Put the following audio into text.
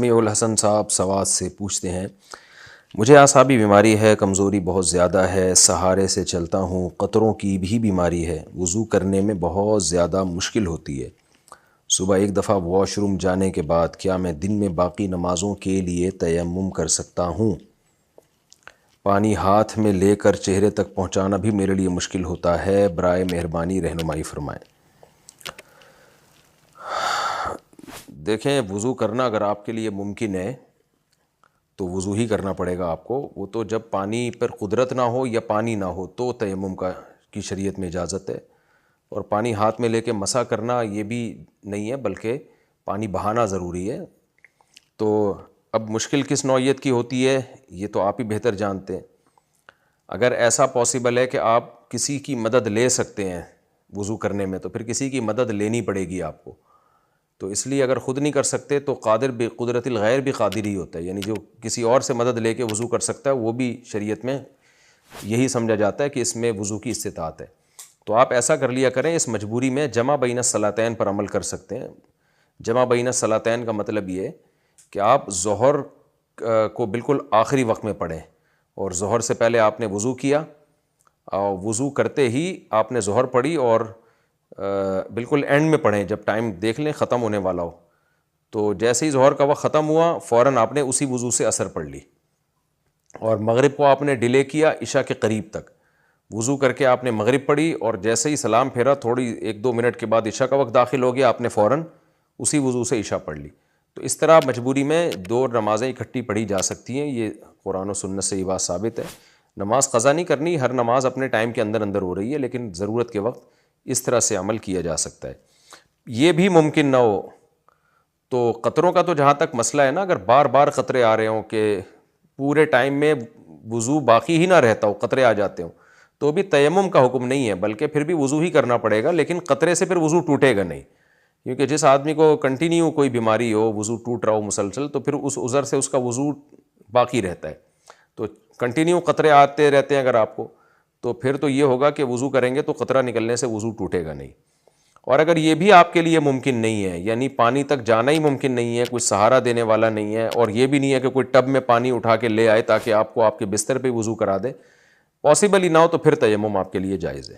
سمیع الحسن صاحب سوات سے پوچھتے ہیں، مجھے اعصابی بیماری ہے، کمزوری بہت زیادہ ہے، سہارے سے چلتا ہوں، قطروں کی بھی بیماری ہے، وضو کرنے میں بہت زیادہ مشکل ہوتی ہے۔ صبح ایک دفعہ واش روم جانے کے بعد کیا میں دن میں باقی نمازوں کے لیے تیمم کر سکتا ہوں؟ پانی ہاتھ میں لے کر چہرے تک پہنچانا بھی میرے لیے مشکل ہوتا ہے، برائے مہربانی رہنمائی فرمائیں۔ دیکھیں، وضو کرنا اگر آپ کے لیے ممکن ہے تو وضو ہی کرنا پڑے گا آپ کو۔ وہ تو جب پانی پر قدرت نہ ہو یا پانی نہ ہو تو تیمم کی شریعت میں اجازت ہے، اور پانی ہاتھ میں لے کے مسح کرنا یہ بھی نہیں ہے، بلکہ پانی بہانا ضروری ہے۔ تو اب مشکل کس نوعیت کی ہوتی ہے یہ تو آپ ہی بہتر جانتے ہیں۔ اگر ایسا پاسبل ہے کہ آپ کسی کی مدد لے سکتے ہیں وضو کرنے میں، تو پھر کسی کی مدد لینی پڑے گی آپ کو۔ تو اس لیے اگر خود نہیں کر سکتے تو قادر بقدرت الغیر بھی قادر ہی ہوتا ہے، یعنی جو کسی اور سے مدد لے کے وضو کر سکتا ہے وہ بھی شریعت میں یہی سمجھا جاتا ہے کہ اس میں وضو کی استطاعت ہے۔ تو آپ ایسا کر لیا کریں، اس مجبوری میں جمع بین الصلاتین پر عمل کر سکتے ہیں۔ جمع بین الصلاتین کا مطلب یہ ہے کہ آپ ظہر کو بالکل آخری وقت میں پڑھیں، اور ظہر سے پہلے آپ نے وضو کیا، اور وضو کرتے ہی آپ نے ظہر پڑھی، اور بالکل اینڈ میں پڑھیں جب ٹائم دیکھ لیں ختم ہونے والا ہو۔ تو جیسے ہی ظہر کا وقت ختم ہوا فوراً آپ نے اسی وضو سے عصر پڑھ لی، اور مغرب کو آپ نے ڈیلے کیا عشاء کے قریب تک، وضو کر کے آپ نے مغرب پڑھی، اور جیسے ہی سلام پھیرا تھوڑی 1-2 منٹ کے بعد عشاء کا وقت داخل ہو گیا، آپ نے فوراً اسی وضو سے عشاء پڑھ لی۔ تو اس طرح مجبوری میں 2 نمازیں اکٹھی پڑھی جا سکتی ہیں، یہ قرآن و سنت سے یہ بات ثابت ہے۔ نماز قضا نہیں کرنی، ہر نماز اپنے ٹائم کے اندر اندر ہو رہی ہے، لیکن ضرورت کے وقت اس طرح سے عمل کیا جا سکتا ہے۔ یہ بھی ممکن نہ ہو تو قطروں کا تو جہاں تک مسئلہ ہے نا، اگر بار بار قطرے آ رہے ہوں کہ پورے ٹائم میں وضو باقی ہی نہ رہتا ہو، قطرے آ جاتے ہوں، تو بھی تیمم کا حکم نہیں ہے، بلکہ پھر بھی وضو ہی کرنا پڑے گا، لیکن قطرے سے پھر وضو ٹوٹے گا نہیں، کیونکہ جس آدمی کو کنٹینیو کوئی بیماری ہو، وضو ٹوٹ رہا ہو مسلسل، تو پھر اس عذر سے اس کا وضو باقی رہتا ہے۔ تو کنٹینیو قطرے آتے رہتے ہیں اگر آپ کو، تو پھر تو یہ ہوگا کہ وضو کریں گے تو قطرہ نکلنے سے وضو ٹوٹے گا نہیں۔ اور اگر یہ بھی آپ کے لیے ممکن نہیں ہے، یعنی پانی تک جانا ہی ممکن نہیں ہے، کوئی سہارا دینے والا نہیں ہے، اور یہ بھی نہیں ہے کہ کوئی ٹب میں پانی اٹھا کے لے آئے تاکہ آپ کو آپ کے بستر پہ وضو کرا دے، پاسبل ہی نہ ہو، تو پھر تیمم آپ کے لیے جائز ہے۔